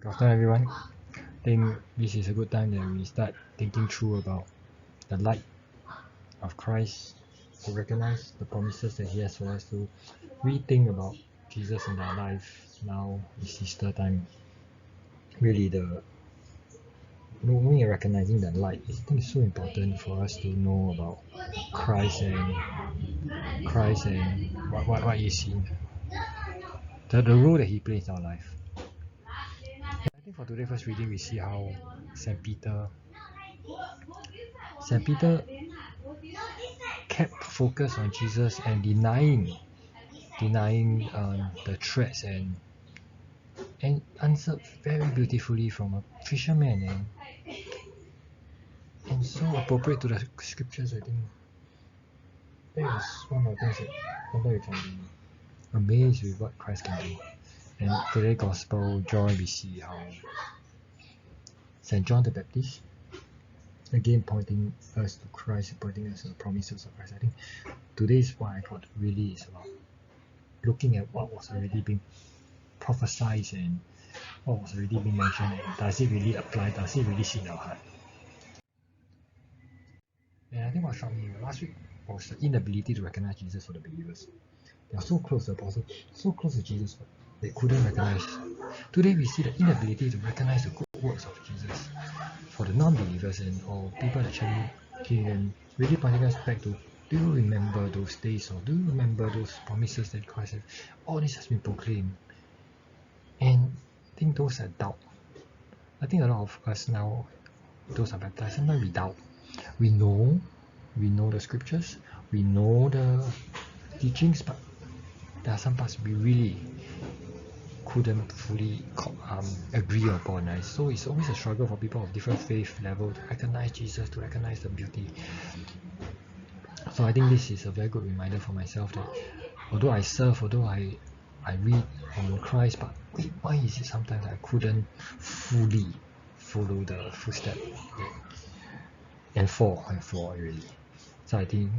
Good afternoon, everyone. I think this is a good time that we start thinking through about the light of Christ, to recognize the promises that He has for us, to rethink about Jesus in our life. Now is Easter time. Really, the knowing and recognizing that light, I think it's so important for us to know about Christ and what is He, the role that He plays in our life. I think for today's first reading, we see how Saint Peter kept focus on Jesus and denying the threats and answered very beautifully from a fisherman and so appropriate to the scriptures. I think that is one of the things that sometimes we can be amazed with what Christ can do. And today's Gospel, John, we see how St. John the Baptist, again pointing us to Christ, pointing us to the promises of Christ. I think today's what I thought really is about looking at what was already being prophesied and what was already being mentioned, and does it really apply, does it really sit in our heart? And I think what struck me last week was the inability to recognize Jesus for the believers. They are so close to the apostles, so close to Jesus, but they couldn't recognize. Today we see the inability to recognize the good works of Jesus for the non-believers and or people that actually came and really pointing us back to, do you remember those days, or do you remember those promises that Christ said? All this has been proclaimed. And I think those are doubt. I think a lot of us now, those are baptized, sometimes we doubt. We know the scriptures, we know the teachings, but there are some parts we really couldn't fully agree upon. Right? So it's always a struggle for people of different faith level to recognize Jesus, to recognize the beauty. So I think this is a very good reminder for myself that although I serve, although I read on Christ, but wait, why is it sometimes I couldn't fully follow the footstep and fall really? So I think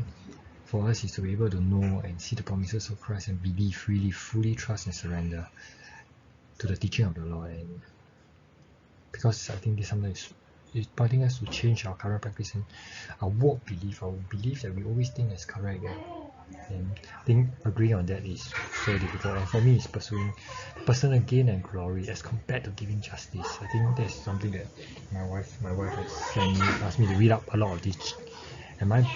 for us is to be able to know and see the promises of Christ and believe, really fully trust and surrender to the teaching of the Lord. And because I think this sometimes is pointing us to change our current practice and our belief that we always think is correct. And I think agreeing on that is so difficult. And for me, it's pursuing personal gain and glory as compared to giving justice. I think that's something that my wife has asked me to read up a lot of this. Am I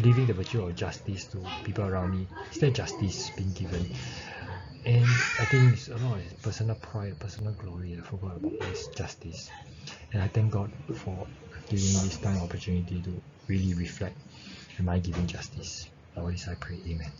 leaving the virtue of justice to people around me? Is there justice being given? And I think it's a lot of personal pride, personal glory. I forgot about this justice. And I thank God for giving me this time opportunity to really reflect. Am I giving justice? For this I pray, Amen.